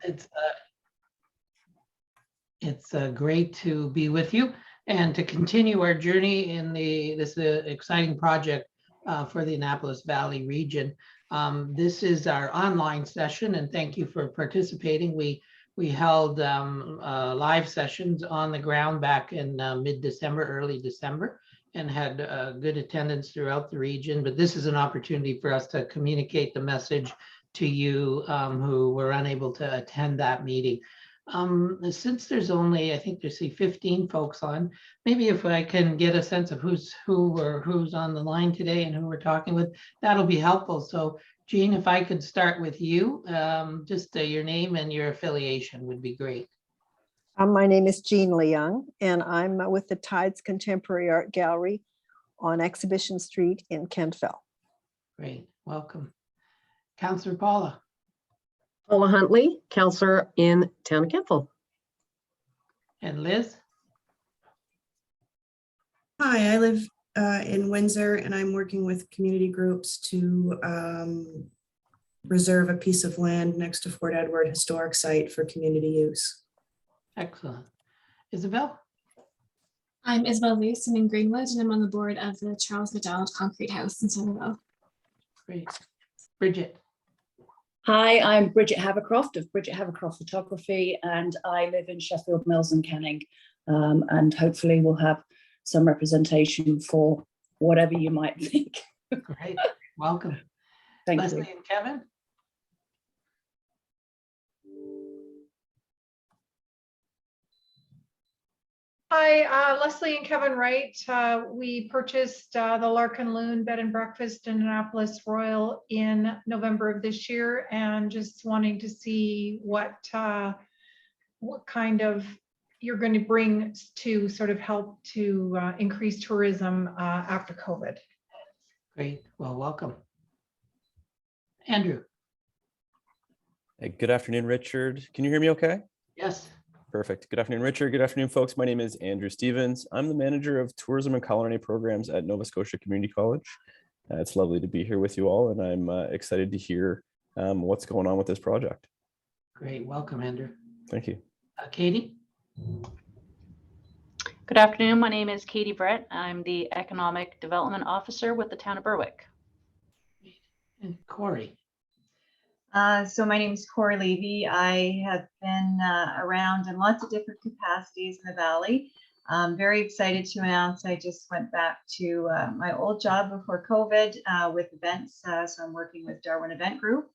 It's great to be with you and to continue our journey in this exciting project for the Annapolis Valley region. This is our online session, and thank you for participating. We held live sessions on the ground back in mid-December, early December, and had good attendance throughout the region. But this is an opportunity for us to communicate the message to you who were unable to attend that meeting. Since there's only, I think there's 15 folks on, maybe if I can get a sense of who's on the line today and who we're talking with, that'll be helpful. So Jean, if I could start with you, just your name and your affiliation would be great. My name is Jean Leung, and I'm with the Tides Contemporary Art Gallery on Exhibition Street in Kentville. Great, welcome. Councillor Paula. Paula Huntley, Councillor in Town of Kentville. And Liz. Hi, I live in Windsor, and I'm working with community groups to reserve a piece of land next to Fort Edward Historic Site for community use. Excellent. Isabel? I'm Isabel Luce. I'm in Greenwood, and I'm on the board of the Charles McDonald Concrete House in Somerville. Great. Bridget? Hi, I'm Bridget Havercroft of Bridget Havercroft Photography, and I live in Sheffield Mills and Canning, and hopefully we'll have some representation for whatever you might think. Great. Welcome. Thank Leslie you. and Kevin? Hi, Leslie and Kevin Wright. We purchased the Larkin Loon Bed and Breakfast in Annapolis Royal in November of this year, and just wanting to see what kind of you're going to bring to sort of help to increase tourism after COVID. Great. Well, welcome. Andrew? Hey, good afternoon, Richard. Can you hear me okay? Yes. Perfect. Good afternoon, Richard. Good afternoon, folks. My name is Andrew Stevens. I'm the manager of tourism and culinary programs at Nova Scotia Community College. It's lovely to be here with you all, and I'm excited to hear what's going on with this project. Great. Welcome, Andrew. Thank you. Katie? Good afternoon. My name is Katie Brett. I'm the Economic Development Officer with the Town of Berwick. And Corey? So my name is Corey Levy. I have been around in lots of different capacities in the Valley. I'm very excited to announce I just went back to my old job before COVID with events. So I'm working with Darwin Event Group.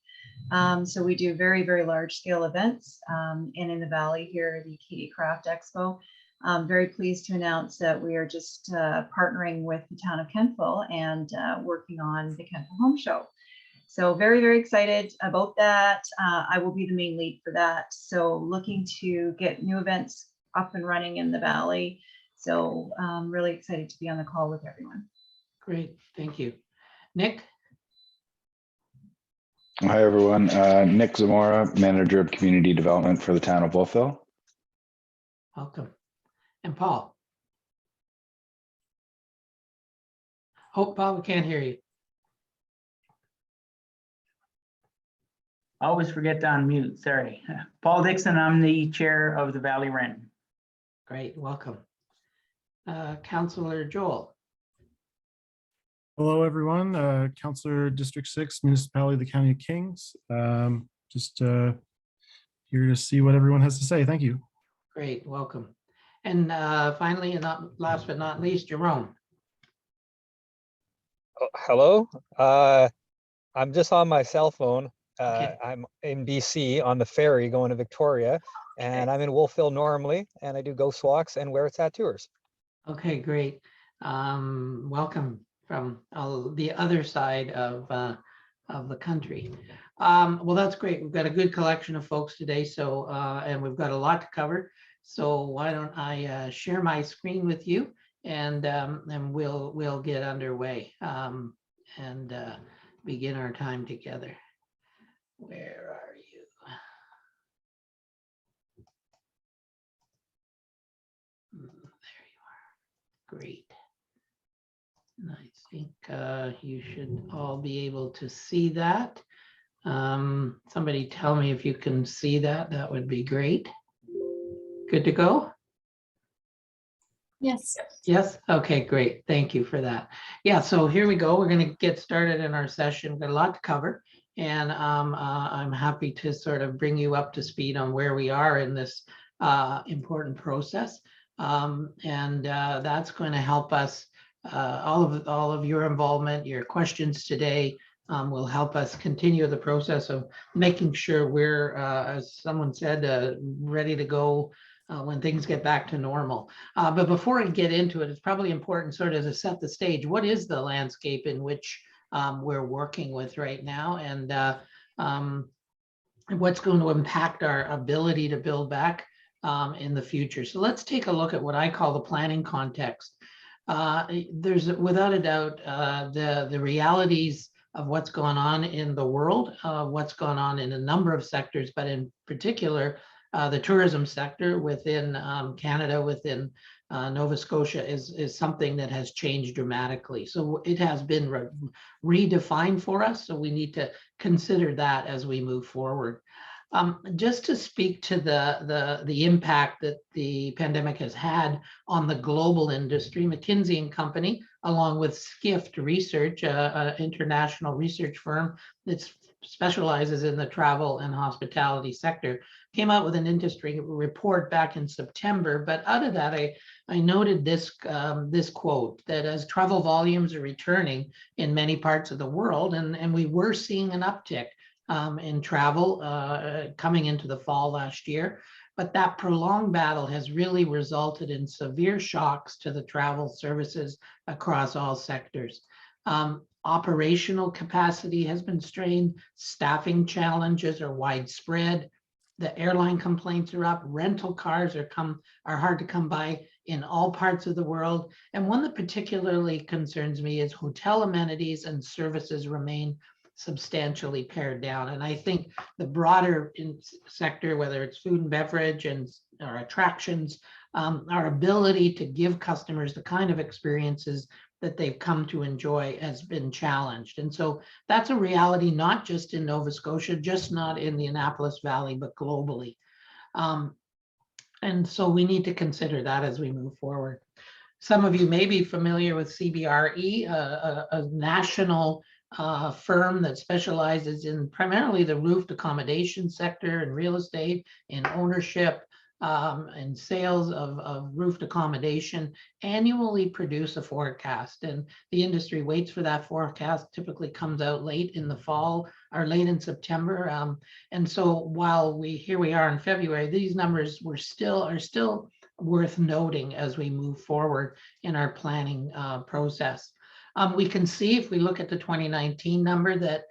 So we do very, very large scale events. And in the Valley here, the Katie Craft Expo. I'm very pleased to announce that we are just partnering with the town of Kentville and working on the Kentville Home Show. So very, very excited about that. I will be the main lead for that. So looking to get new events up and running in the Valley. So really excited to be on the call with everyone. Great, thank you. Nick? Hi, everyone. Nick Zamora, Manager of Community Development for the town of Wolfville. Welcome. And Paul? Oh, Paul, we can't hear you. I always forget to unmute, sorry. Paul Dixon, I'm the chair of the Valley Wren. Great, welcome. Councillor Joel. Hello, everyone. Councillor District 6, Municipality of the County of Kings. Just here to see what everyone has to say. Thank you. Great, welcome. And finally, and not last but not least, Jerome. Oh, hello. I'm just on my cell phone. Okay. I'm in BC on the ferry going to Victoria, and I'm in Wolfville normally, and I do ghost walks and wear tours. Okay, great. Welcome from the other side of the country. Well, that's great. We've got a good collection of folks today, so and we've got a lot to cover. So why don't I share my screen with you, and we'll get underway and begin our time together. Where are you? There you are. Great. And I think you should all be able to see that. Somebody tell me if you can see that. That would be great. Good to go? Yes. Yes. Okay, great. Thank you for that. Yeah, so here we go. We're going to get started in our session. We've got a lot to cover, and I'm happy to sort of bring you up to speed on where we are in this important process. That's going to help us. All of your involvement, your questions today will help us continue the process of making sure we're, as someone said, ready to go when things get back to normal. But before I get into it, it's probably important sort of to set the stage. What is the landscape in which we're working with right now, and what's going to impact our ability to build back in the future? So let's take a look at what I call the planning context. There's without a doubt the realities of what's going on in the world, what's going on in a number of sectors, but in particular, the tourism sector within Canada, within Nova Scotia is something that has changed dramatically. So it has been redefined for us. So we need to consider that as we move forward. Just to speak to the impact that the pandemic has had on the global industry, McKinsey & Company, along with Skift Research, an international research firm that specializes in the travel and hospitality sector, came out with an industry report back in September. But out of that, I noted this quote, that as travel volumes are returning in many parts of the world, and we were seeing an uptick in travel coming into the fall last year, but that prolonged battle has really resulted in severe shocks to the travel services across all sectors. Operational capacity has been strained, staffing challenges are widespread, the airline complaints are up, rental cars are hard to come by in all parts of the world. And one that particularly concerns me is hotel amenities and services remain substantially pared down. And I think the broader sector, whether it's food and beverage and our attractions, our ability to give customers the kind of experiences that they've come to enjoy has been challenged. And so that's a reality, not just in Nova Scotia, just not in the Annapolis Valley, but globally. And so we need to consider that as we move forward. Some of you may be familiar with CBRE, a national firm that specializes in primarily the roofed accommodation sector and real estate, in ownership and sales of roofed accommodation, annually produce a forecast. And the industry waits for that forecast, typically comes out late in the fall or late in September. And so while here we are in February, these numbers are still worth noting as we move forward in our planning process. We can see, if we look at the 2019 number, that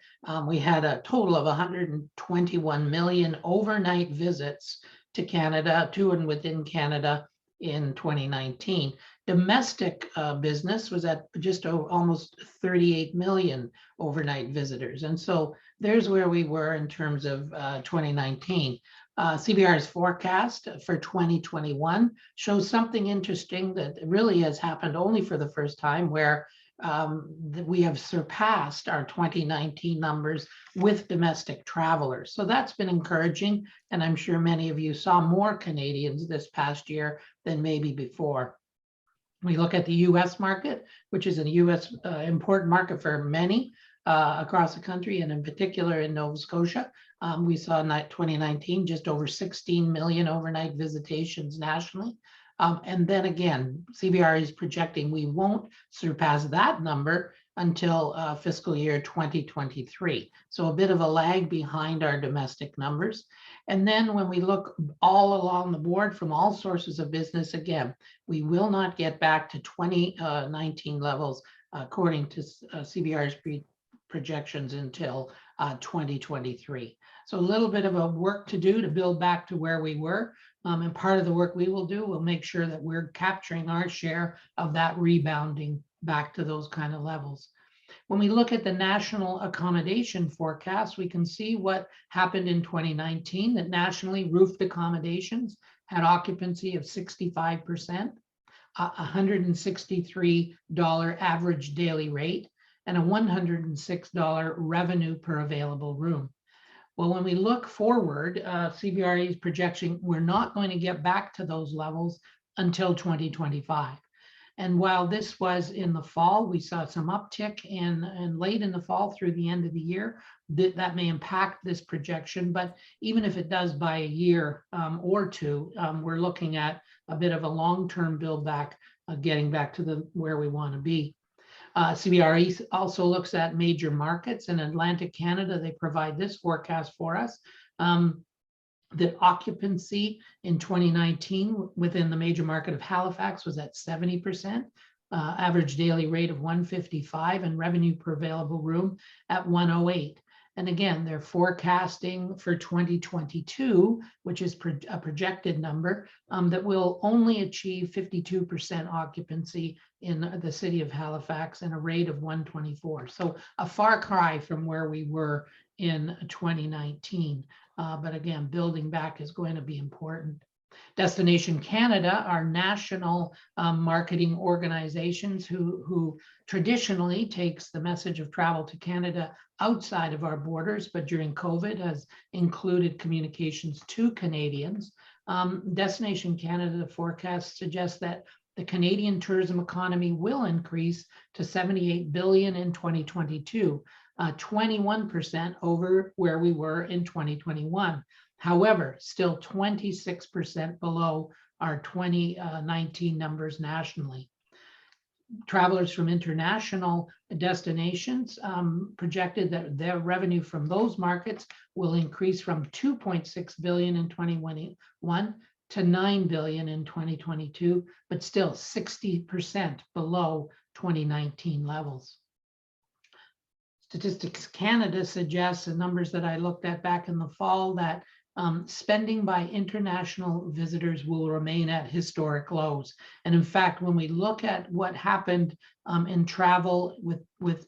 we had a total of 121 million overnight visits to Canada, to and within Canada in 2019. Domestic business was at just almost 38 million overnight visitors. And so there's where we were in terms of 2019. CBR's forecast for 2021 shows something interesting that really has happened only for the first time, where we have surpassed our 2019 numbers with domestic travelers. So that's been encouraging. And I'm sure many of you saw more Canadians this past year than maybe before. We look at the US market, which is a US important market for many across the country, and in particular in Nova Scotia. We saw in 2019 just over 16 million overnight visitations nationally. And then again, CBR is projecting we won't surpass that number until fiscal year 2023. So a bit of a lag behind our domestic numbers. And then when we look all along the board from all sources of business, again, we will not get back to 2019 levels according to CBR's projections until 2023. So a little bit of a work to do to build back to where we were. And part of the work we will do will make sure that we're capturing our share of that rebounding back to those kind of levels. When we look at the national accommodation forecast, we can see what happened in 2019, that nationally roofed accommodations had occupancy of 65%, $163 average daily rate, and a $106 revenue per available room. Well, when we look forward, CBRE is projecting we're not going to get back to those levels until 2025. And while this was in the fall, we saw some uptick and late in the fall through the end of the year, that may impact this projection. But even if it does by a year or two, we're looking at a bit of a long-term build back, getting back to where we want to be. CBRE also looks at major markets. In Atlantic Canada, they provide this forecast for us. The occupancy in 2019 within the major market of Halifax was at 70%, average daily rate of 155, and revenue per available room at 108. And again, they're forecasting for 2022, which is a projected number, that will only achieve 52% occupancy in the city of Halifax and a rate of 124. So a far cry from where we were in 2019. But again, building back is going to be important. Destination Canada are national marketing organizations who traditionally takes the message of travel to Canada outside of our borders, but during COVID has included communications to Canadians. Destination Canada forecast suggests that the Canadian tourism economy will increase to 78 billion in 2022, 21% over where we were in 2021. However, still 26% below our 2019 numbers nationally. Travelers from international destinations projected that their revenue from those markets will increase from 2.6 billion in 2021 to 9 billion in 2022, but still 60% below 2019 levels. Statistics Canada suggests, the numbers that I looked at back in the fall, that spending by international visitors will remain at historic lows. And in fact, when we look at what happened in travel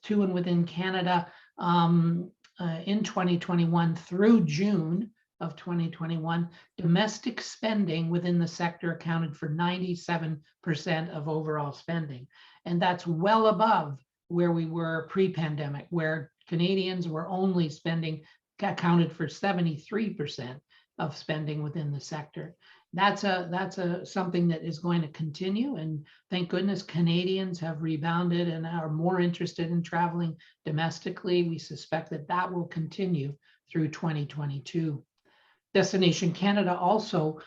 to and within Canada in 2021 through June of 2021, domestic spending within the sector accounted for 97% of overall spending. And that's well above where we were pre-pandemic, where Canadians were only spending, accounted for 73% of spending within the sector. That's something that is going to continue, and thank goodness Canadians have rebounded and are more interested in traveling domestically. We suspect that that will continue through 2022. Destination Canada also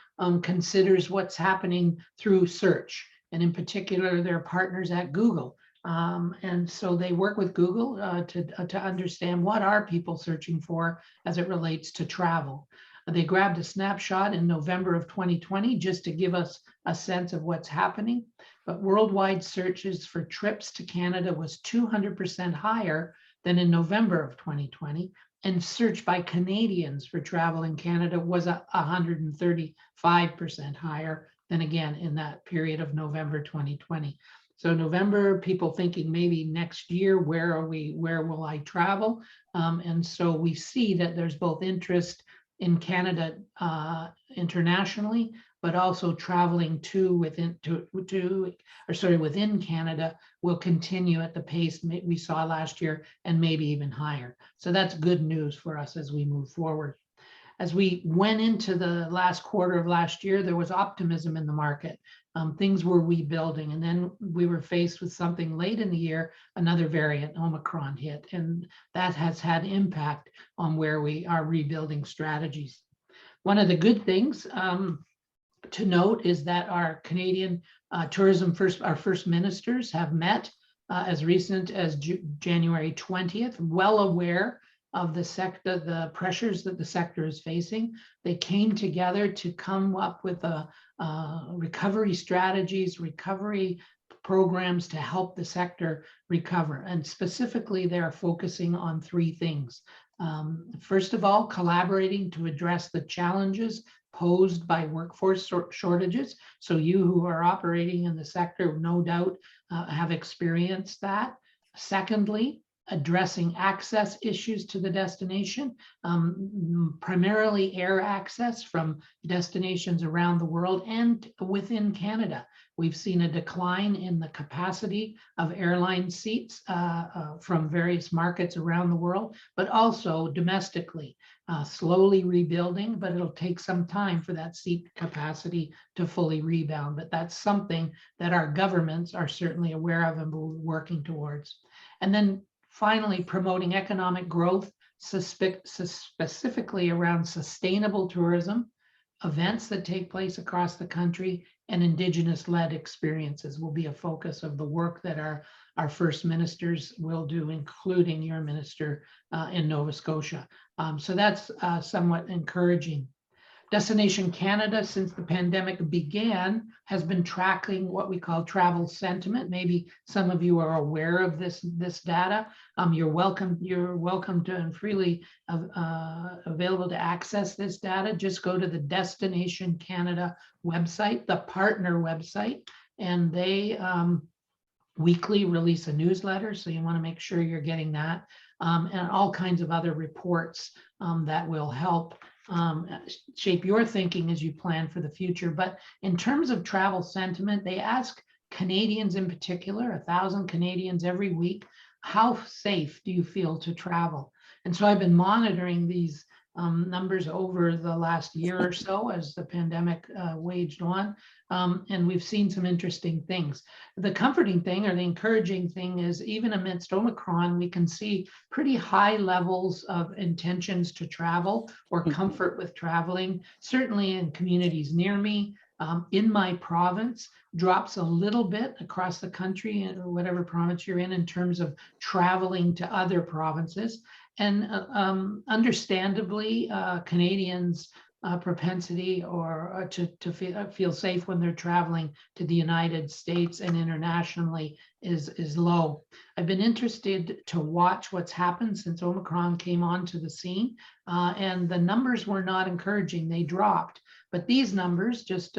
considers what's happening through search, and in particular their partners at Google. And so they work with Google to understand what are people searching for as it relates to travel. They grabbed a snapshot in November of 2020 just to give us a sense of what's happening. But worldwide searches for trips to Canada was 200% higher than in November of 2020. And search by Canadians for travel in Canada was 135% higher than again in that period of November 2020. So November, people thinking maybe next year, where will I travel? And so we see that there's both interest in Canada internationally, but also traveling within Canada will continue at the pace we saw last year and maybe even higher. So that's good news for us as we move forward. As we went into the last quarter of last year, there was optimism in the market. Things were rebuilding, and then we were faced with something late in the year, another variant, Omicron, hit, and that has had impact on where we are rebuilding strategies. One of the good things to note is that our Canadian tourism our first ministers have met as recent as January 20th, well aware of the pressures that the sector is facing. They came together to come up with recovery strategies, recovery programs to help the sector recover. And specifically, they're focusing on three things. First of all, collaborating to address the challenges posed by workforce shortages. So you who are operating in the sector, no doubt, have experienced that. Secondly, addressing access issues to the destination, primarily air access from destinations around the world and within Canada. We've seen a decline in the capacity of airline seats from various markets around the world, but also domestically, slowly rebuilding, but it'll take some time for that seat capacity to fully rebound. But that's something that our governments are certainly aware of and will be working towards. And then finally, promoting economic growth, specifically around sustainable tourism, events that take place across the country, and Indigenous-led experiences will be a focus of the work that our first ministers will do, including your minister in Nova Scotia. So that's somewhat encouraging. Destination Canada, since the pandemic began, has been tracking what we call travel sentiment. Maybe some of you are aware of this data. You're welcome to and freely available to access this data. Just go to the Destination Canada website, the partner website, and they weekly release a newsletter. So you want to make sure you're getting that, and all kinds of other reports that will help shape your thinking as you plan for the future. But in terms of travel sentiment, they ask Canadians in particular, 1,000 Canadians every week, how safe do you feel to travel? And so I've been monitoring these numbers over the last year or so as the pandemic waged on, and we've seen some interesting things. The comforting thing, or the encouraging thing, is even amidst Omicron, we can see pretty high levels of intentions to travel or comfort with traveling, certainly in communities near me. In my province, drops a little bit across the country, or whatever province you're in terms of traveling to other provinces. And understandably, Canadians' propensity to feel safe when they're traveling to the United States and internationally is low. I've been interested to watch what's happened since Omicron came onto the scene, and the numbers were not encouraging. They dropped. But these numbers, just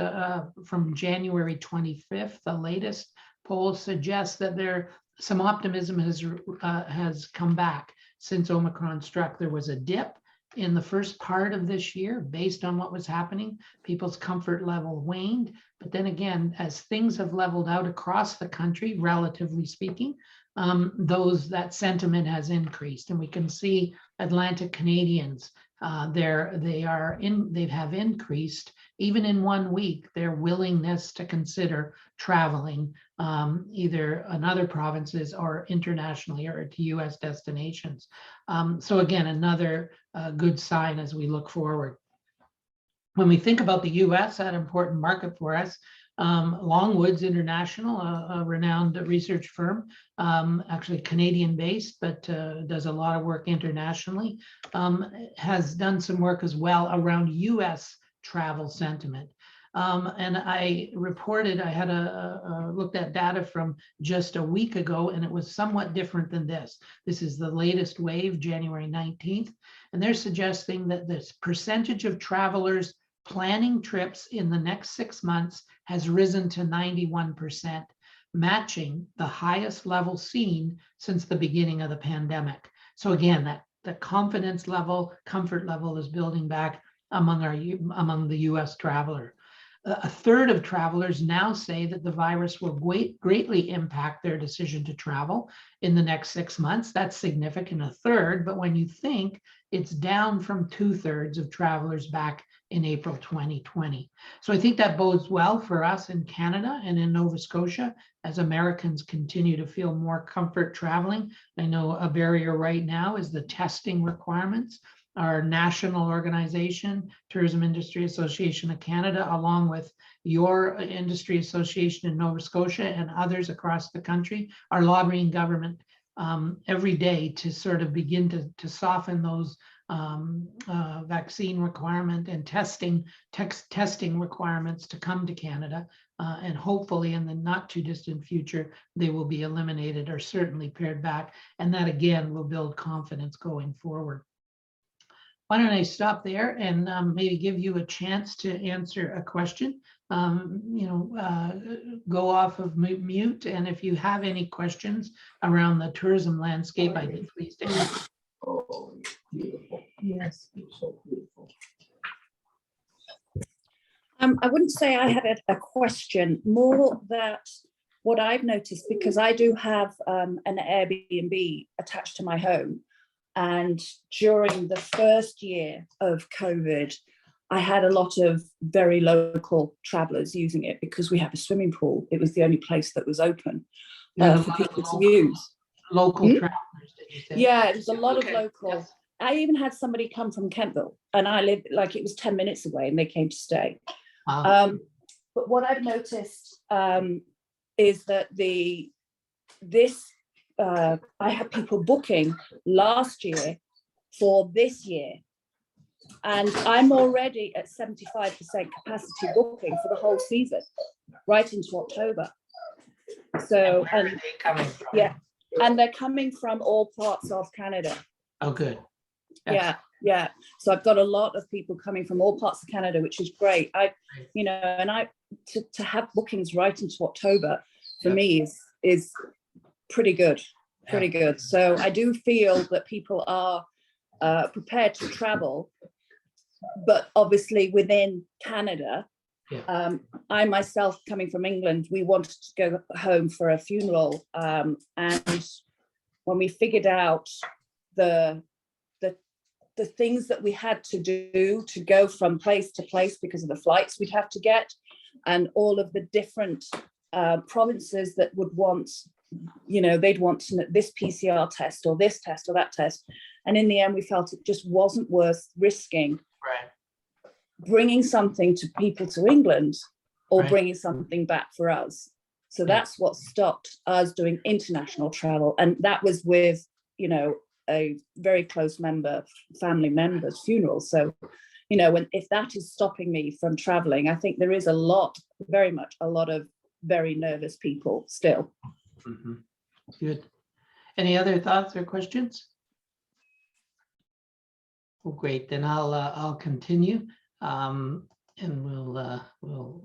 from January 25th, the latest poll suggests that some optimism has come back. Since Omicron struck, there was a dip in the first part of this year based on what was happening. People's comfort level waned. But then again, as things have leveled out across the country, relatively speaking, that sentiment has increased. And we can see Atlantic Canadians, they have increased, even in 1 week, their willingness to consider traveling either in other provinces or internationally or to US destinations. So again, another good sign as we look forward. When we think about the US, that important market for us, Longwoods International, a renowned research firm, actually Canadian-based, but does a lot of work internationally, has done some work as well around US travel sentiment. And I had looked at data from just a week ago, and it was somewhat different than this. This is the latest wave, January 19th, and they're suggesting that this percentage of travelers planning trips in the next 6 months has risen to 91%, matching the highest level seen since the beginning of the pandemic. So again, the confidence level, comfort level is building back among the US traveler. A third of travelers now say that the virus will greatly impact their decision to travel in the next 6 months. That's significant, a third, but when you think it's down from 2/3 of travelers back in April 2020. So I think that bodes well for us in Canada and in Nova Scotia as Americans continue to feel more comfort traveling. I know a barrier right now is the testing requirements. Our national organization, Tourism Industry Association of Canada, along with your industry association in Nova Scotia and others across the country, are lobbying government every day to sort of begin to soften those vaccine requirement and testing requirements to come to Canada. And hopefully in the not too distant future, they will be eliminated or certainly pared back. And that again will build confidence going forward. why don't I stop there and maybe give you a chance to answer a question? Go off of mute, and if you have any questions around the tourism landscape, I'd be pleased to answer. Oh, beautiful. Yes, it's so beautiful. I wouldn't say I had a question, more that what I've noticed, because I do have an Airbnb attached to my home. And during the first year of COVID, I had a lot of very local travelers using it because we have a swimming pool. It was the only place that was open for people to use. Local travelers, did you say? Yeah, it was a lot of local. Yes. I even had somebody come from Kentville, and I lived, like, it was 10 minutes away, and they came to stay. Wow. But what I've noticed is that I had people booking last year for this year, and I'm already at 75% capacity booking for the whole season, right into October. So, Where are they coming from? yeah, and they're coming from all parts of Canada. Oh, good. Yeah, yeah. So I've got a lot of people coming from all parts of Canada, which is great. To have bookings right into October for me is pretty good, pretty good. So I do feel that people are prepared to travel, but obviously within Canada. I myself, coming from England, we wanted to go home for a funeral, and when we figured out the things that we had to do to go from place to place because of the flights we'd have to get, and all of the different provinces that would want, they'd want this PCR test or this test or that test. And in the end, we felt it just wasn't worth risking bringing something to people to England or bringing something back for us. So that's what stopped us doing international travel. And that was with, a very close family member's funeral. So, if that is stopping me from traveling, I think there is very much a lot of very nervous people still. Mm-hmm. Good. Any other thoughts or questions? Well, great. Then I'll continue, and we'll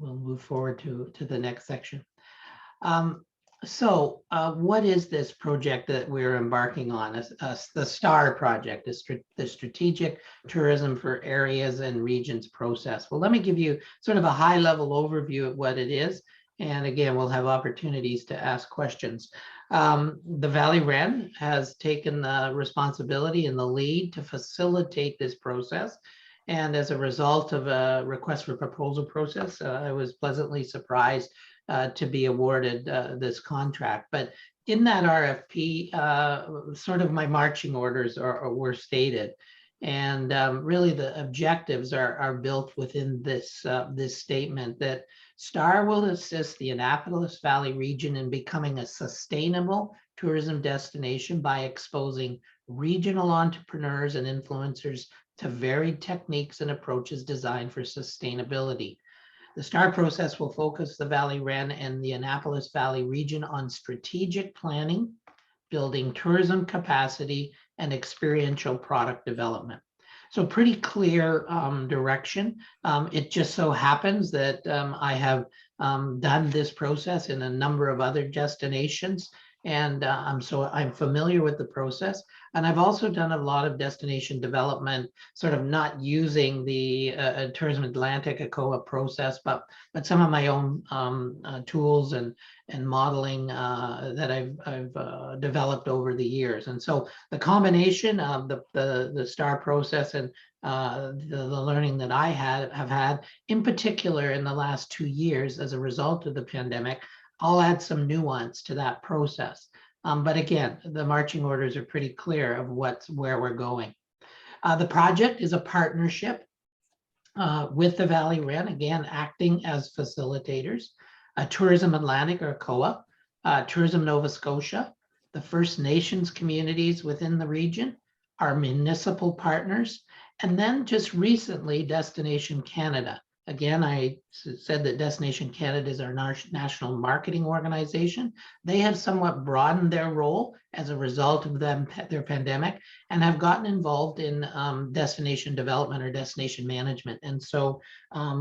move forward to the next section. So what is this project that we're embarking on? The STAR project, the Strategic Tourism for Areas and Regions process. Well, let me give you sort of a high-level overview of what it is. And again, we'll have opportunities to ask questions. The Valley Wren has taken the responsibility and the lead to facilitate this process. And as a result of a request for proposal process, I was pleasantly surprised to be awarded this contract. But in that RFP, sort of my marching orders were stated. And really the objectives are built within this statement that STAR will assist the Annapolis Valley region in becoming a sustainable tourism destination by exposing regional entrepreneurs and influencers to varied techniques and approaches designed for sustainability. The STAR process will focus the Valley Wren and the Annapolis Valley region on strategic planning, building tourism capacity, and experiential product development. So pretty clear direction. It just so happens that I have done this process in a number of other destinations, and I'm familiar with the process. And I've also done a lot of destination development, sort of not using the Tourism Atlantic ACOA process, but some of my own tools and modeling that I've developed over the years. And so the combination of the STAR process and the learning that I have had, in particular in the last 2 years as a result of the pandemic, I'll add some nuance to that process. But again, the marching orders are pretty clear of where we're going. The project is a partnership with the Valley Wren, again, acting as facilitators, Tourism Atlantic or COA, Tourism Nova Scotia, the First Nations communities within the region, our municipal partners, and then just recently Destination Canada, Again, I said that Destination Canada is our national marketing organization. They have somewhat broadened their role as a result of their pandemic, and have gotten involved in destination development or destination management. And so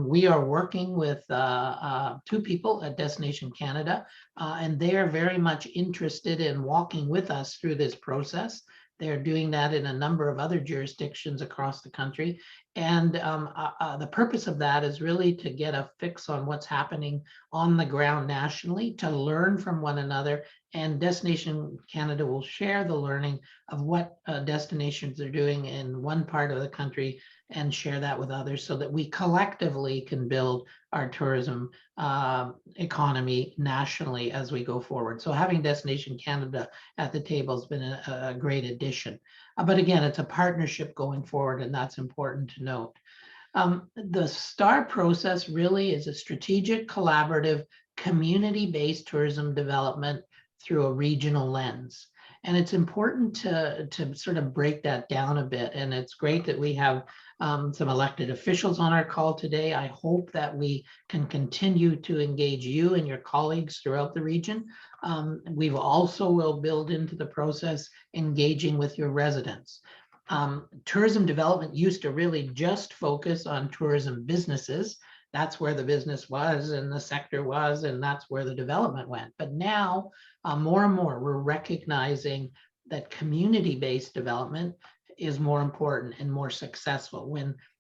we are working with 2 people at Destination Canada, and they are very much interested in walking with us through this process. They're doing that in a number of other jurisdictions across the country. And the purpose of that is really to get a fix on what's happening on the ground nationally, to learn from one another. And Destination Canada will share the learning of what destinations are doing in one part of the country and share that with others, so that we collectively can build our tourism economy nationally as we go forward. So having Destination Canada at the table has been a great addition. But again, it's a partnership going forward, and that's important to note. The STAR process really is a strategic, collaborative, community-based tourism development through a regional lens. And it's important to sort of break that down a bit. And it's great that we have some elected officials on our call today. I hope that we can continue to engage you and your colleagues throughout the region. We've also will build into the process engaging with your residents. Tourism development used to really just focus on tourism businesses. That's where the business was and the sector was, and that's where the development went. But now, more and more, we're recognizing that community-based development is more important and more successful.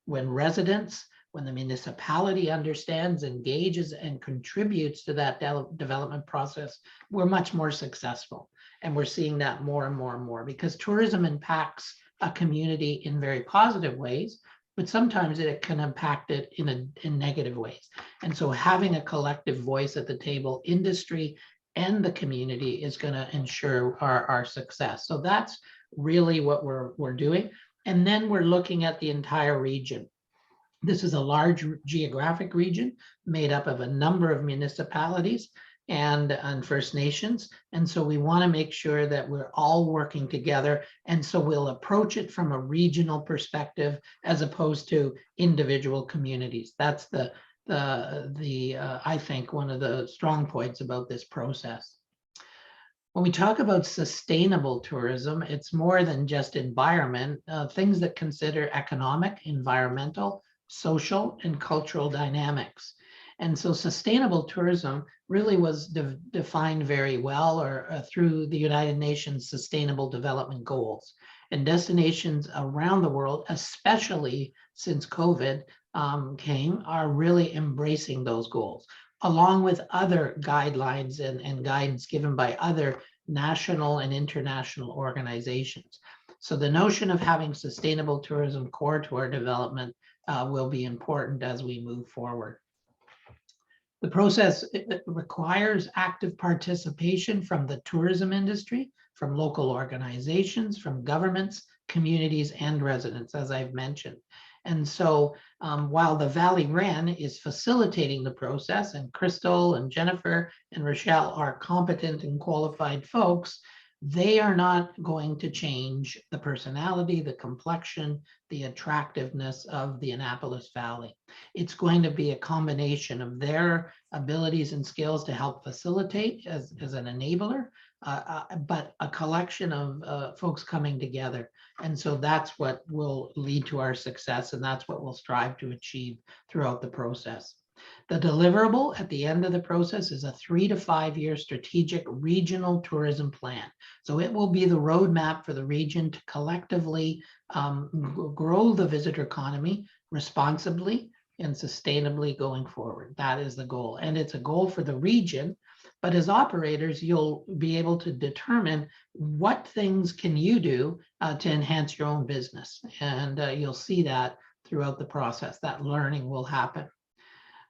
When residents, when the municipality understands, engages, and contributes to that development process, we're much more successful. And we're seeing that more and more and more, because tourism impacts a community in very positive ways, but sometimes it can impact it in negative ways. And so having a collective voice at the table, industry and the community, is going to ensure our success. So that's really what we're doing. And then we're looking at the entire region. This is a large geographic region made up of a number of municipalities and First Nations. And so we want to make sure that we're all working together. And so we'll approach it from a regional perspective as opposed to individual communities. That's I think one of the strong points about this process. When we talk about sustainable tourism, it's more than just environment, things that consider economic, environmental, social, and cultural dynamics. And so sustainable tourism really was defined very well through the United Nations Sustainable Development Goals. And destinations around the world, especially since COVID came, are really embracing those goals, along with other guidelines and guidance given by other national and international organizations. So the notion of having sustainable tourism core to our development will be important as we move forward. The process requires active participation from the tourism industry, from local organizations, from governments, communities, and residents, as I've mentioned. And so while the Valley Wren is facilitating the process, and Crystal and Jennifer and Rochelle are competent and qualified folks, they are not going to change the personality, the complexion, the attractiveness of the Annapolis Valley. It's going to be a combination of their abilities and skills to help facilitate as an enabler, but a collection of folks coming together. And so that's what will lead to our success, and that's what we'll strive to achieve throughout the process. The deliverable at the end of the process is a 3 to 5 year strategic regional tourism plan. So it will be the roadmap for the region to collectively grow the visitor economy responsibly and sustainably going forward. That is the goal. And it's a goal for the region, but as operators, you'll be able to determine what things can you do to enhance your own business. And you'll see that throughout the process. That learning will happen.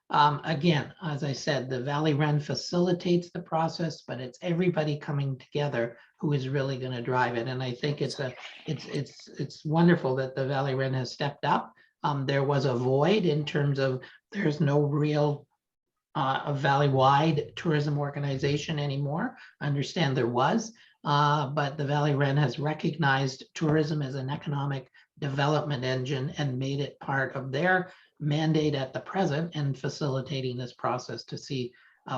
Again, as I said, the Valley Wren facilitates the process, but it's everybody coming together who is really going to drive it. And I think it's wonderful that the Valley Wren has stepped up. There was a void in terms of there's no real a valley-wide tourism organization anymore. I understand there was, but the Valley Wren has recognized tourism as an economic development engine and made it part of their mandate at the present and facilitating this process to see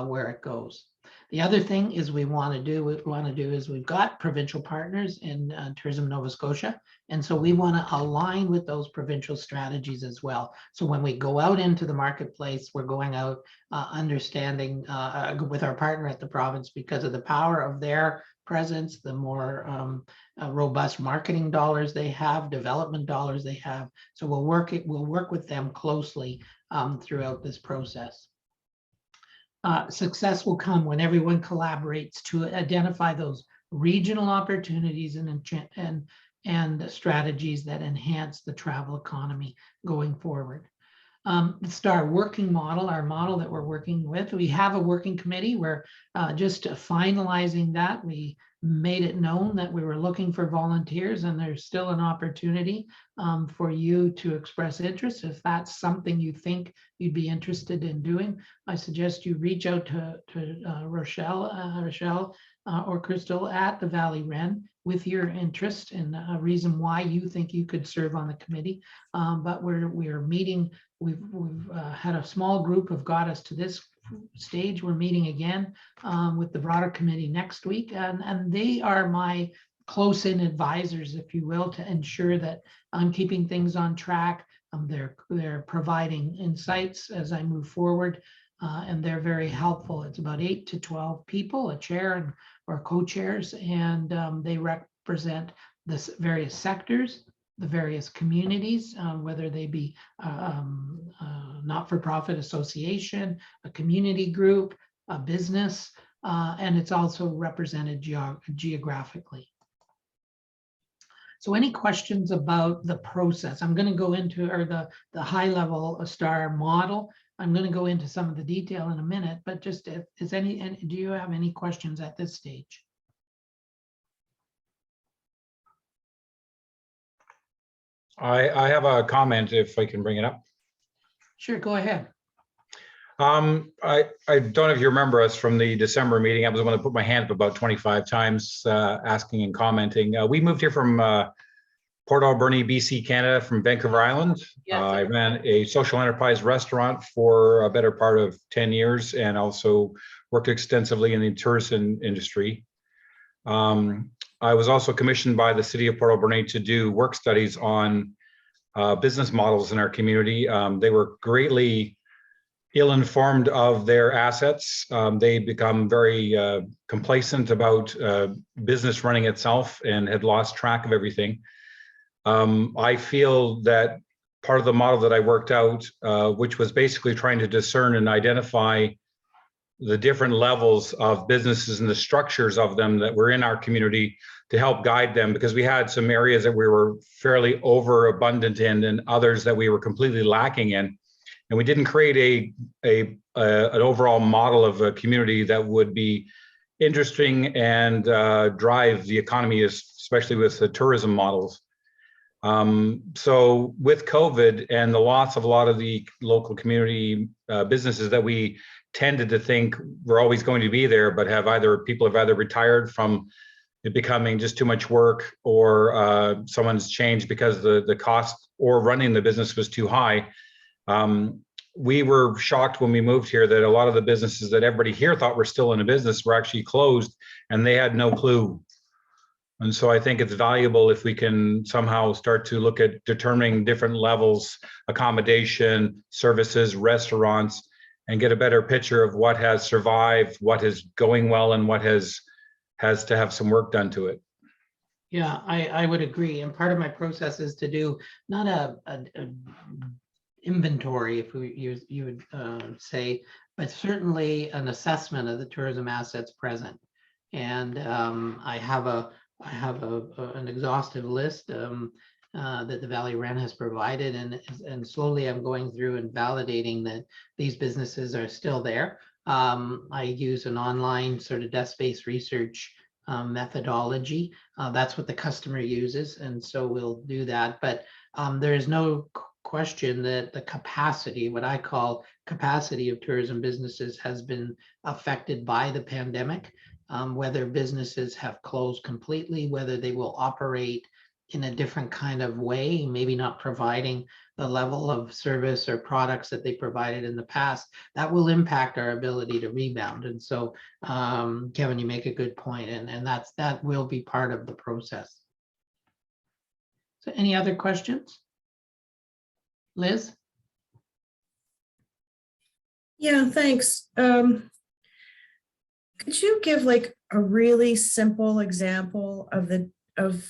where it goes. The other thing is we want to do is we've got provincial partners in Tourism Nova Scotia. And so we want to align with those provincial strategies as well. So when we go out into the marketplace, we're going out understanding with our partner at the province, because of the power of their presence, the more robust marketing dollars they have, development dollars they have. So we'll work with them closely throughout this process. Success will come when everyone collaborates to identify those regional opportunities and strategies that enhance the travel economy going forward. It's our working model, our model that we're working with. We have a working committee. We're just finalizing that. We made it known that we were looking for volunteers, and there's still an opportunity for you to express interest. If that's something you think you'd be interested in doing, I suggest you reach out to Rochelle or Crystal at the Valley Wren with your interest and a reason why you think you could serve on the committee. But we're meeting. We've had a small group have got us to this stage. We're meeting again with the broader committee next week, and they are my close-in advisors, if you will, to ensure that I'm keeping things on track. They're providing insights as I move forward, and they're very helpful. It's about 8 to 12 people, a chair or co-chairs, and they represent the various sectors, the various communities, whether they be not-for-profit association, a community group, a business, and it's also represented geographically. So any questions about the process? I'm going to go into the high-level STAR model. I'm going to go into some of the detail in a minute, but just do you have any questions at this stage? I have a comment if I can bring it up. Sure, go ahead. I don't know if you remember us from the December meeting. I was the one to put my hand up about 25 times asking and commenting. We moved here from Port Alberni, BC, Canada, from Vancouver Island. Yes, I ran a social enterprise restaurant for a better part of 10 years and also worked extensively in the tourism industry. I was also commissioned by the city of Port Alberni to do work studies on business models in our community. They were greatly ill-informed of their assets. They become very complacent about business running itself and had lost track of everything. I feel that part of the model that I worked out, which was basically trying to discern and identify the different levels of businesses and the structures of them that were in our community to help guide them, because we had some areas that we were fairly overabundant in and others that we were completely lacking in. And we didn't create an overall model of a community that would be interesting and drive the economy, especially with the tourism models. So with COVID and the loss of a lot of the local community businesses that we tended to think were always going to be there, but people have either retired from it becoming just too much work, or someone's changed because the cost or running the business was too high. We were shocked when we moved here that a lot of the businesses that everybody here thought were still in a business were actually closed, and they had no clue. And so I think it's valuable if we can somehow start to look at determining different levels, accommodation, services, restaurants, and get a better picture of what has survived, what is going well, and what has to have some work done to it. Yeah, I would agree. And part of my process is to do not a inventory, if you would say, but certainly an assessment of the tourism assets present. And I have an exhaustive list that the Valley Wren has provided, and slowly I'm going through and validating that these businesses are still there. I use an online sort of desk-based research methodology. That's what the customer uses, and so we'll do that. But there is no question that the capacity, what I call capacity of tourism businesses, has been affected by the pandemic. Whether businesses have closed completely, whether they will operate in a different kind of way, maybe not providing the level of service or products that they provided in the past, that will impact our ability to rebound. And so, Kevin, you make a good point, and that will be part of the process. So any other questions? Liz? Yeah, thanks. Could you give like a really simple example of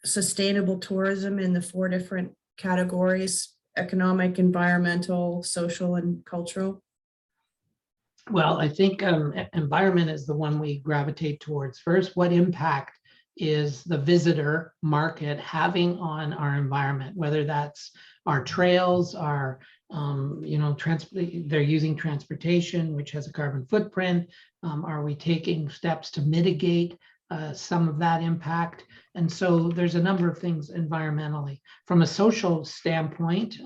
sustainable tourism in the 4 different categories: economic, environmental, social, and cultural? Well, I think environment is the one we gravitate towards first. What impact is the visitor market having on our environment, whether that's our trails, our, they're using transportation, which has a carbon footprint. Are we taking steps to mitigate some of that impact? And so there's a number of things environmentally. From a social standpoint,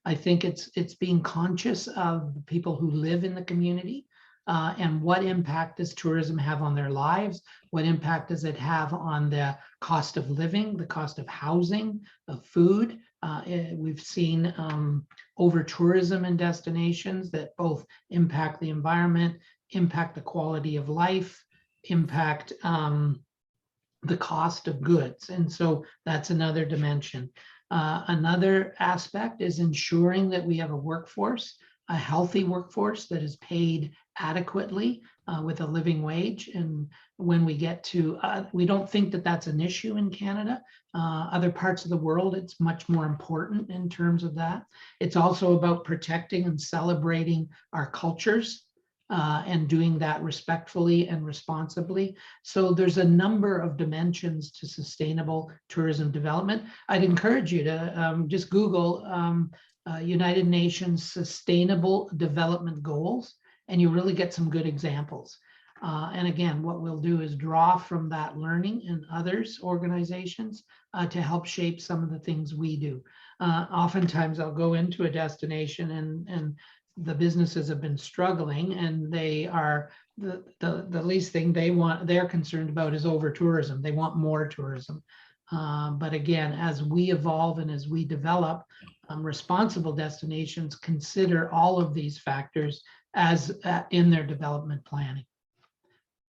I think it's being conscious of the people who live in the community. And what impact does tourism have on their lives? What impact does it have on the cost of living, the cost of housing, of food? We've seen over tourism in destinations that both impact the environment, impact the quality of life, impact the cost of goods. And so that's another dimension. Another aspect is ensuring that we have a workforce, a healthy workforce that is paid adequately with a living wage. And when we get to, we don't think that that's an issue in Canada. Other parts of the world, it's much more important in terms of that. It's also about protecting and celebrating our cultures and doing that respectfully and responsibly. So there's a number of dimensions to sustainable tourism development. I'd encourage you to just Google United Nations Sustainable Development Goals, and you really get some good examples. And again, what we'll do is draw from that learning in others' organizations to help shape some of the things we do. Oftentimes I'll go into a destination and the businesses have been struggling, and they are the least thing they're concerned about is over tourism. They want more tourism. But again, as we evolve and as we develop, responsible destinations consider all of these factors as in their development planning.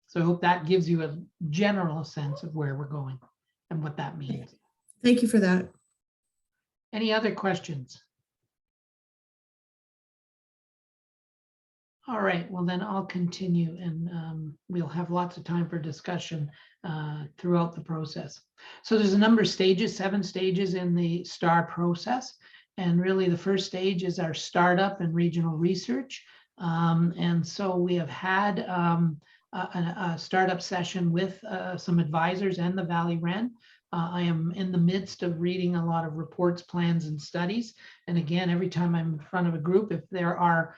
So I hope that gives you a general sense of where we're going and what that means. Thank you for that. Any other questions? All right, well then I'll continue, and we'll have lots of time for discussion throughout the process. So there's a number of stages, 7 stages in the STAR process. And really the first stage is our startup and regional research. And so we have had a startup session with some advisors and the Valley Wren. I am in the midst of reading a lot of reports, plans, and studies. And again, every time I'm in front of a group, if there are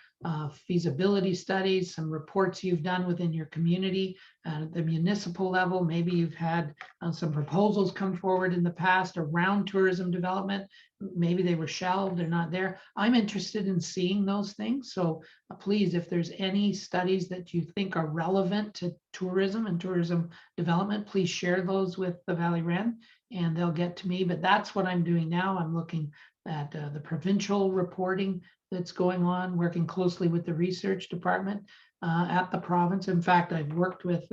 feasibility studies, some reports you've done within your community at the municipal level, maybe you've had some proposals come forward in the past around tourism development, maybe they were shelved, they're not there. I'm interested in seeing those things. So please, if there's any studies that you think are relevant to tourism and tourism development, please share those with the Valley Wren and they'll get to me. But that's what I'm doing now. I'm looking at the provincial reporting that's going on, working closely with the research department at the province. In fact, I've worked with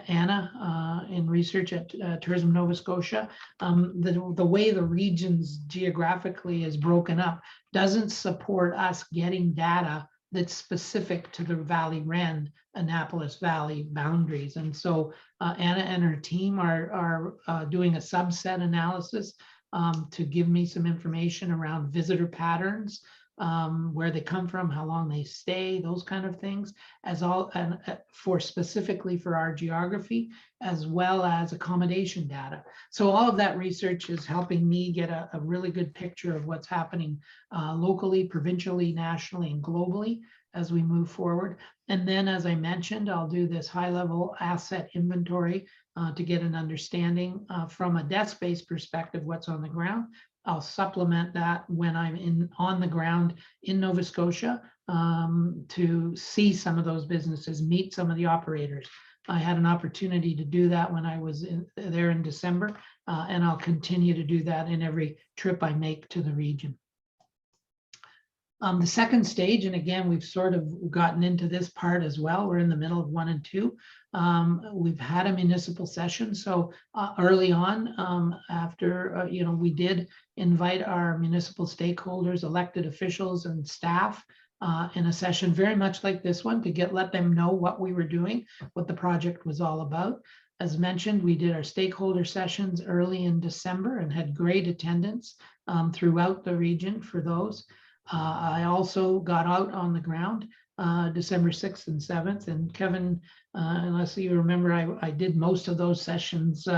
Anna in research at Tourism Nova Scotia. The way the regions geographically is broken up doesn't support us getting data that's specific to the Valley Wren, Annapolis Valley boundaries. And so Anna and her team are doing a subset analysis to give me some information around visitor patterns, where they come from, how long they stay, those kind of things, as all and for specifically for our geography, as well as accommodation data. So all of that research is helping me get a really good picture of what's happening locally, provincially, nationally, and globally as we move forward. And then, as I mentioned, I'll do this high-level asset inventory to get an understanding from a desk-based perspective, what's on the ground. I'll supplement that when I'm on the ground in Nova Scotia to see some of those businesses, meet some of the operators, I had an opportunity to do that when I was there in December, and I'll continue to do that in every trip I make to the region. The second stage, and again, we've sort of gotten into this part as well. We're in the middle of 1 and 2. We've had a municipal session. So early on, after, we did invite our municipal stakeholders, elected officials and staff in a session very much like this one to let them know what we were doing, what the project was all about. As mentioned, we did our stakeholder sessions early in December and had great attendance throughout the region for those. I also got out on the ground December 6th and 7th. And Kevin, unless you remember, I did most of those sessions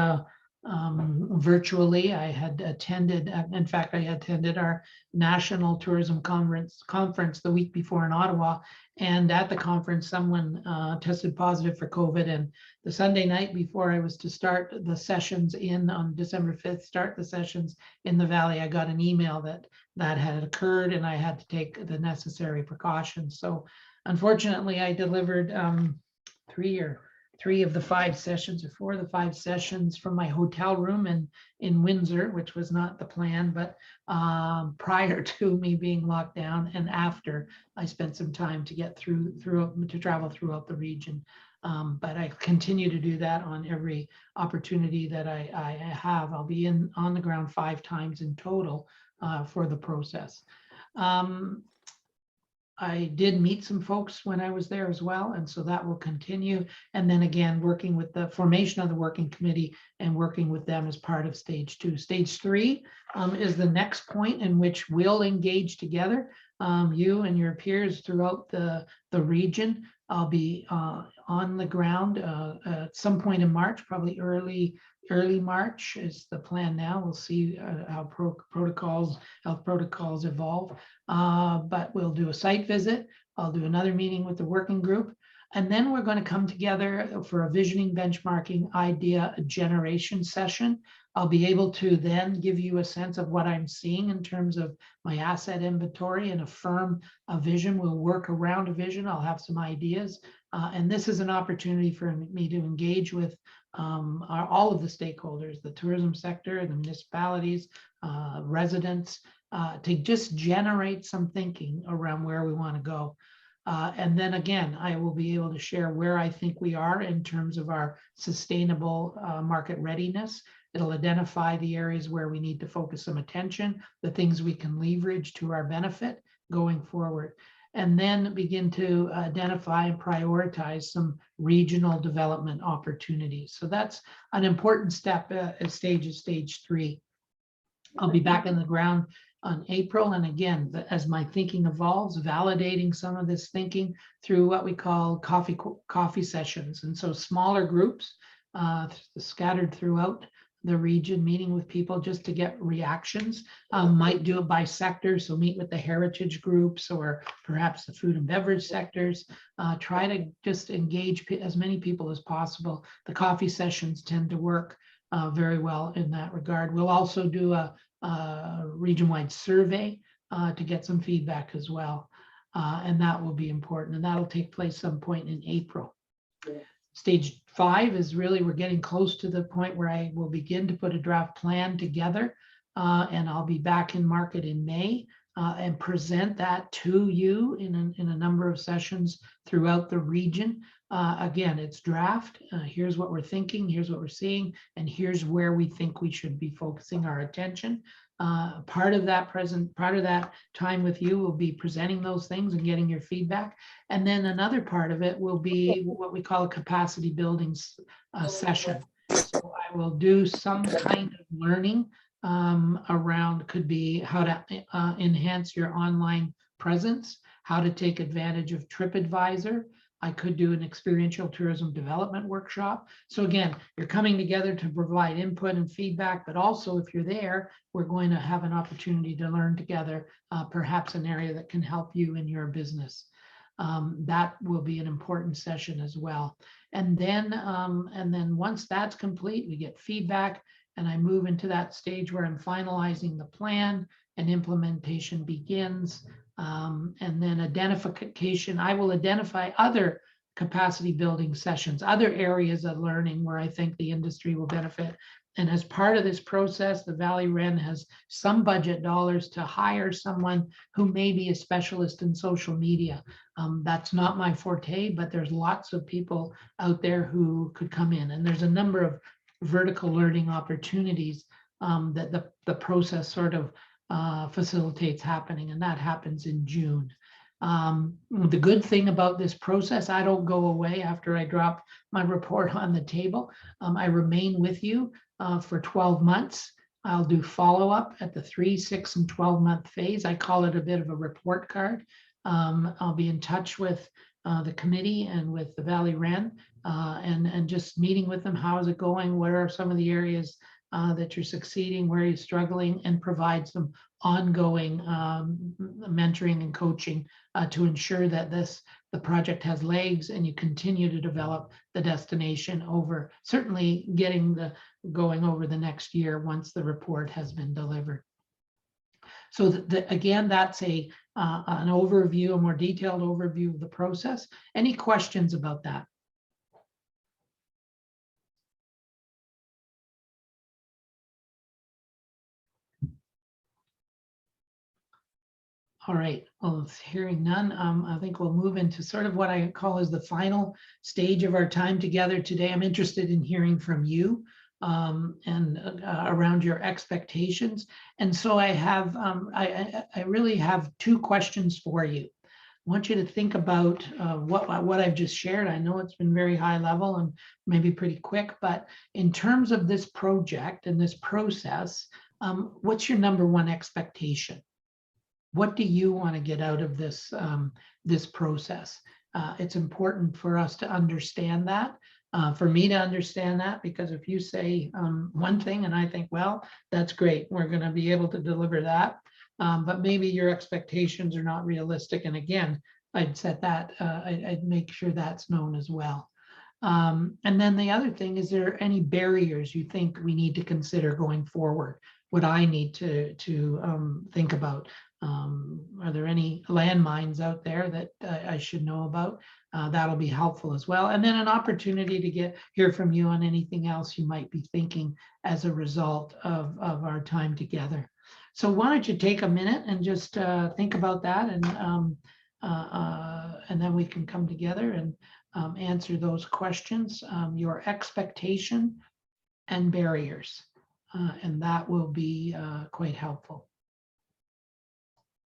virtually. I had attended, in fact, I attended our National Tourism Conference the week before in Ottawa. And at the conference, someone tested positive for COVID. And the Sunday night before I was to start the sessions on December 5th, start the sessions in the Valley, I got an email that had occurred and I had to take the necessary precautions. So unfortunately, I delivered 3 of the 5 sessions or 4 of the 5 sessions from my hotel room in Windsor, which was not the plan, but prior to me being locked down and after I spent some time to get to travel throughout the region. But I continue to do that on every opportunity that I have. I'll be on the ground 5 times in total for the process. I did meet some folks when I was there as well, and so that will continue. And then again, working with the formation of the working committee and working with them as part of stage 2. Stage 3 is the next point in which we'll engage together, you and your peers throughout the region. I'll be on the ground at some point in March, probably early March is the plan now. We'll see how health protocols evolve. But we'll do a site visit. I'll do another meeting with the working group. And then we're going to come together for a visioning, benchmarking, idea generation session. I'll be able to then give you a sense of what I'm seeing in terms of my asset inventory and affirm a vision. We'll work around a vision. I'll have some ideas. And this is an opportunity for me to engage with all of the stakeholders, the tourism sector, the municipalities, residents, to just generate some thinking around where we want to go. And then again, I will be able to share where I think we are in terms of our sustainable market readiness. It'll identify the areas where we need to focus some attention, the things we can leverage to our benefit going forward, and then begin to identify and prioritize some regional development opportunities. So that's an important step at stage 3. I'll be back in the ground on April. And again, as my thinking evolves, validating some of this thinking through what we call coffee sessions. And so smaller groups scattered throughout the region, meeting with people just to get reactions. Might do it by sector, so meet with the heritage groups or perhaps the food and beverage sectors. Try to just engage as many people as possible. The coffee sessions tend to work very well in that regard. We'll also do a region-wide survey to get some feedback as well. And that will be important. And that'll take place some point in April. Stage 5 is really, we're getting close to the point where I will begin to put a draft plan together. And I'll be back in market in May and present that to you in a number of sessions throughout the region. Again, it's draft. Here's what we're thinking, here's what we're seeing, and here's where we think we should be focusing our attention. Part of that time with you will be presenting those things and getting your feedback. And then another part of it will be what we call a capacity building session. So I will do some kind of learning around, could be how to enhance your online presence, how to take advantage of TripAdvisor. I could do an experiential tourism development workshop. So again, you're coming together to provide input and feedback, but also if you're there, we're going to have an opportunity to learn together, perhaps an area that can help you in your business. That will be an important session as well. And then once that's complete, we get feedback and I move into that stage where I'm finalizing the plan and implementation begins. And then identification, I will identify other capacity building sessions, other areas of learning where I think the industry will benefit. And as part of this process, the Valley Wren has some budget dollars to hire someone who may be a specialist in social media. That's not my forte, but there's lots of people out there who could come in. And there's a number of vertical learning opportunities that the process sort of facilitates happening, and that happens in June. The good thing about this process, I don't go away after I drop my report on the table. I remain with you for 12 months. I'll do follow-up at the 3, 6, and 12-month phase. I call it a bit of a report card. I'll be in touch with the committee and with the Valley Wren and just meeting with them. How is it going? Where are some of the areas that you're succeeding? Where are you struggling? And provide some ongoing mentoring and coaching to ensure that the project has legs and you continue to develop the destination over, certainly going over the next year once the report has been delivered. So again, that's an overview, a more detailed overview of the process. Any questions about that? All right, well, hearing none, I think we'll move into sort of what I call is the final stage of our time together today. I'm interested in hearing from you and around your expectations. And so I have, I really have 2 questions for you. I want you to think about what I've just shared. I know it's been very high level and maybe pretty quick, but in terms of this project and this process, what's your number 1 expectation? What do you want to get out of this, this process? It's important for us to understand that, for me to understand that, because if you say one thing and I think, well, that's great, we're going to be able to deliver that, but maybe your expectations are not realistic. And again, I'd set that, I'd make sure that's known as well. And then the other thing, is there any barriers you think we need to consider going forward? What I need to think about? Are there any landmines out there that I should know about? That'll be helpful as well. And then an opportunity to hear from you on anything else you might be thinking as a result of our time together. So why don't you take a minute and just think about that, and then we can come together and answer those questions, your expectation and barriers, and that will be quite helpful.